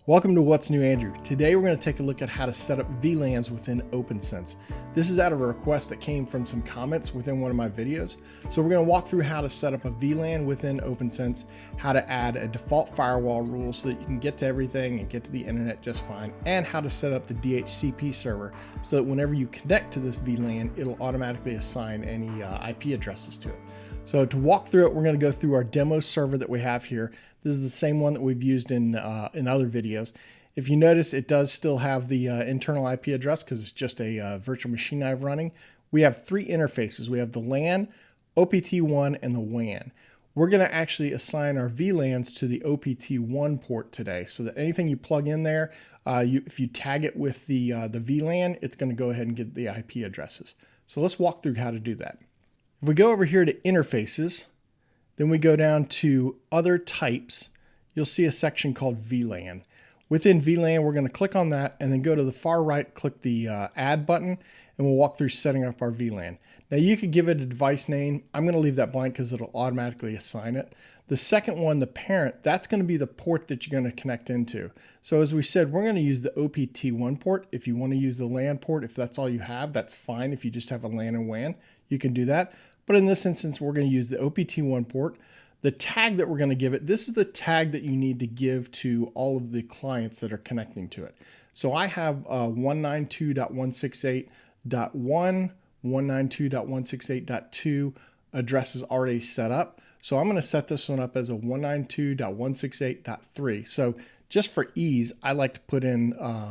Welcome to What's New, Andrew. Today we're going to take a look at how to set up VLANs within OPNsense. This is out of a request that came from some comments within one of my videos. So we're going to walk through how to set up a VLAN within OPNsense, how to add a default firewall rule so that you can get to everything and get to the internet just fine, and how to set up the DHCP server so that whenever you connect to this VLAN, it'll automatically assign any IP addresses to it. So to walk through it, we're going to go through our demo server that we have here. This is the same one that we've used in other videos. If you notice, it does still have the internal IP address because it's just a virtual machine I have running. We have three interfaces. We have the LAN, OPT1, and the WAN. We're going to actually assign our VLANs to the OPT1 port today so that anything you plug in there, if you tag it with the VLAN, it's going to go ahead and get the IP addresses. So let's walk through how to do that. If we go over here to interfaces, then we go down to other types, you'll see a section called VLAN. Within VLAN, we're going to click on that and then go to the far right, click the add button, and we'll walk through setting up our VLAN. Now you could give it a device name. I'm going to leave that blank because it'll automatically assign it. The second one, the parent, that's going to be the port that you're going to connect into. So as we said, we're going to use the OPT1 port. If you want to use the LAN port, if that's all you have, that's fine. If you just have a LAN and WAN, you can do that. But in this instance, we're going to use the OPT1 port. The tag that we're going to give it, this is the tag that you need to give to all of the clients that are connecting to it. So I have 192.168.1, 192.168.2 addresses already set up. So I'm going to set this one up as a 192.168.3. So just for ease, I like to put in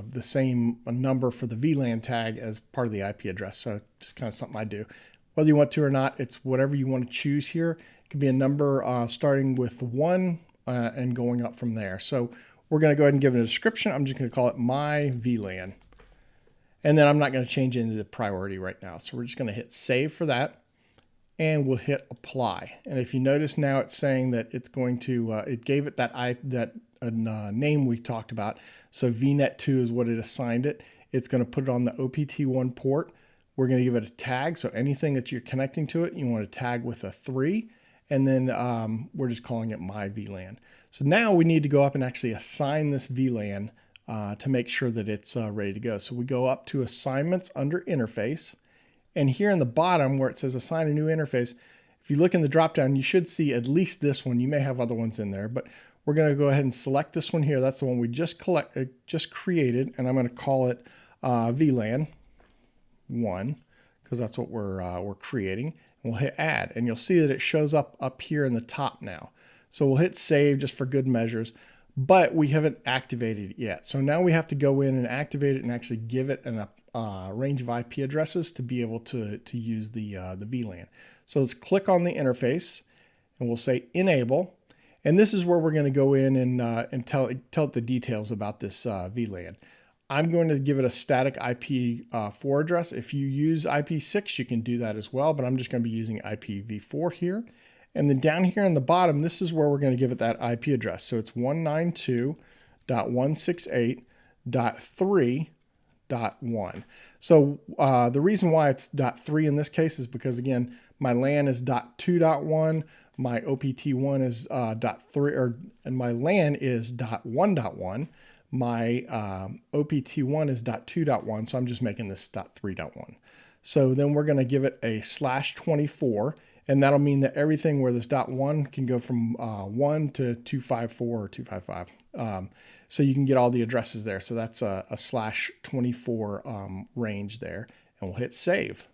the same number for the VLAN tag as part of the IP address. So it's kind of something I do. Whether you want to or not, it's whatever you want to choose here. It could be a number starting with 1 and going up from there. So we're going to go ahead and give it a description. I'm just going to call it my VLAN. And then I'm not going to change into the priority right now. So we're just going to hit save for that. And we'll hit apply. And if you notice now, it's saying that it's going to, it gave it that name we talked about. So VNet2 is what it assigned it. It's going to put it on the OPT1 port. We're going to give it a tag. So anything that you're connecting to it, you want to tag with a 3. And then we're just calling it my VLAN. So now we need to go up and actually assign this VLAN to make sure that it's ready to go. So we go up to assignments under interface. And here in the bottom where it says assign a new interface, if you look in the dropdown, you should see at least this one. You may have other ones in there, but we're going to go ahead and select this one here. That's the one we just created. And I'm going to call it VLAN 1 because that's what we're creating. And we'll hit add and you'll see that it shows up here in the top now. So we'll hit save just for good measures, but we haven't activated it yet. So now we have to go in and activate it and actually give it a range of IP addresses to be able to use the VLAN. So let's click on the interface and we'll say enable. And this is where we're going to go in and tell it the details about this VLAN. I'm going to give it a static IPv4 address. If you use IP6, you can do that as well, but I'm just going to be using IPv4 here. And then down here in the bottom, this is where we're going to give it that IP address. So it's 192.168.3.1. So the reason why it's .3 in this case is because, again, my LAN is .2.1, my OPT1 is .3, and my LAN is .1.1. My OPT1 is .2.1, so I'm just making this .3.1. So then we're going to give it a /24, and that'll mean that everything where this .1 can go from 1 to 254 or 255. So you can get all the addresses there. So that's a /24 range there, and we'll hit save.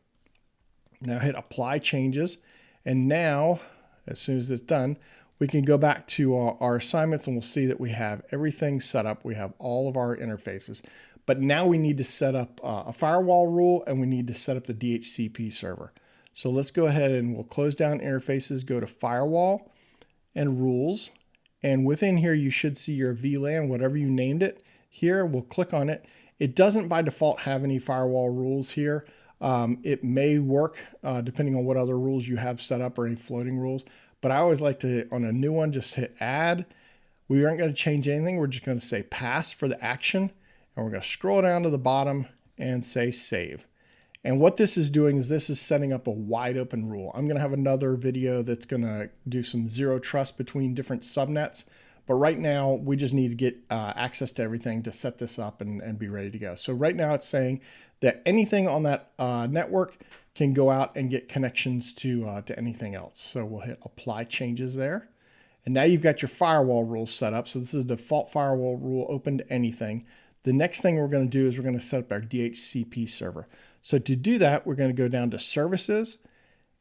Now hit apply changes, and now as soon as it's done, we can go back to our assignments and we'll see that we have everything set up. We have all of our interfaces, but now we need to set up a firewall rule and we need to set up the DHCP server. So let's go ahead and we'll close down interfaces, go to firewall and rules. And within here, you should see your VLAN, whatever you named it. Here, we'll click on it. It doesn't by default have any firewall rules here. It may work depending on what other rules you have set up or any floating rules. But I always like to, on a new one, just hit add. We aren't going to change anything. We're just going to say pass for the action. And we're going to scroll down to the bottom and say save. And what this is doing is this is setting up a wide open rule. I'm going to have another video that's going to do some zero trust between different subnets. But right now, we just need to get access to everything to set this up and be ready to go. So right now it's saying that anything on that network can go out and get connections to anything else. So we'll hit apply changes there. And now you've got your firewall rules set up. So this is a default firewall rule, open to anything. The next thing we're going to do is we're going to set up our DHCP server. So to do that, we're going to go down to services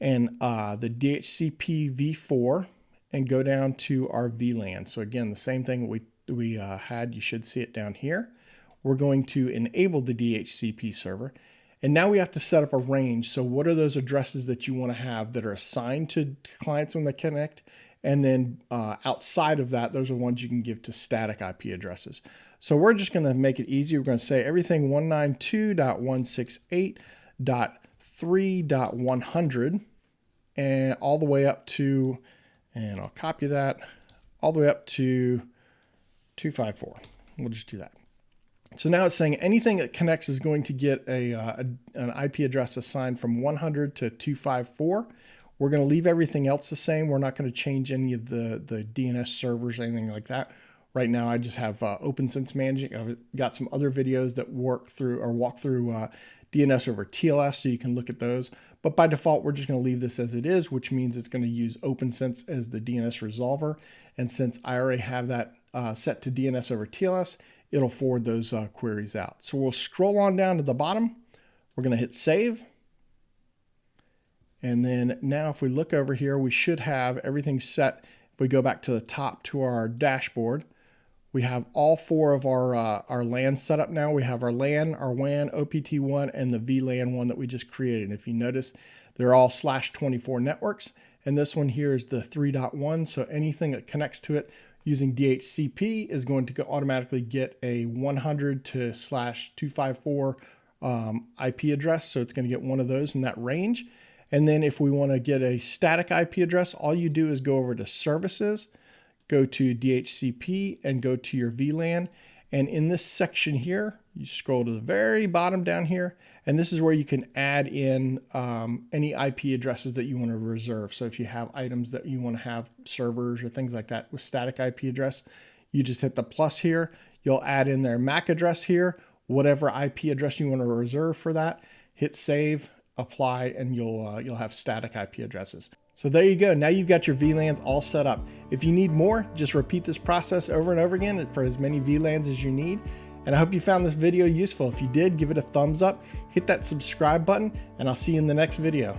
and the DHCP v4 and go down to our VLAN. So again, the same thing we had, you should see it down here. We're going to enable the DHCP server. And now we have to set up a range. So what are those addresses that you want to have that are assigned to clients when they connect? And then outside of that, those are ones you can give to static IP addresses. So we're just going to make it easy. We're going to say everything 192.168.3.100 and all the way up to, and I'll copy that, all the way up to 254. We'll just do that. So now it's saying anything that connects is going to get an IP address assigned from 100 to 254. We're going to leave everything else the same. We're not going to change any of the DNS servers or anything like that. Right now, I just have OPNsense managing. I've got some other videos that walk through DNS over TLS, so you can look at those. But by default, we're just going to leave this as it is, which means it's going to use OPNsense as the DNS resolver. And since I already have that set to DNS over TLS, it'll forward those queries out. So we'll scroll on down to the bottom. We're going to hit save. And then now if we look over here, we should have everything set. If we go back to the top to our dashboard, we have all four of our LAN set up now. We have our LAN, our WAN, OPT1, and the VLAN one that we just created. And if you notice, they're all /24 networks. And this one here is the 3.1. So anything that connects to it using DHCP is going to automatically get a 100 to /254 IP address. So it's going to get one of those in that range. And then if we want to get a static IP address, all you do is go over to services, go to DHCP, and go to your VLAN. And in this section here, you scroll to the very bottom down here, and this is where you can add in any IP addresses that you want to reserve. So if you have items that you want to have servers or things like that with static IP address, you just hit the plus here. You'll add in their MAC address here, whatever IP address you want to reserve for that. Hit save, apply, and you'll have static IP addresses. So there you go. Now you've got your VLANs all set up. If you need more, just repeat this process over and over again for as many VLANs as you need. And I hope you found this video useful. If you did, give it a thumbs up, hit that subscribe button, and I'll see you in the next video.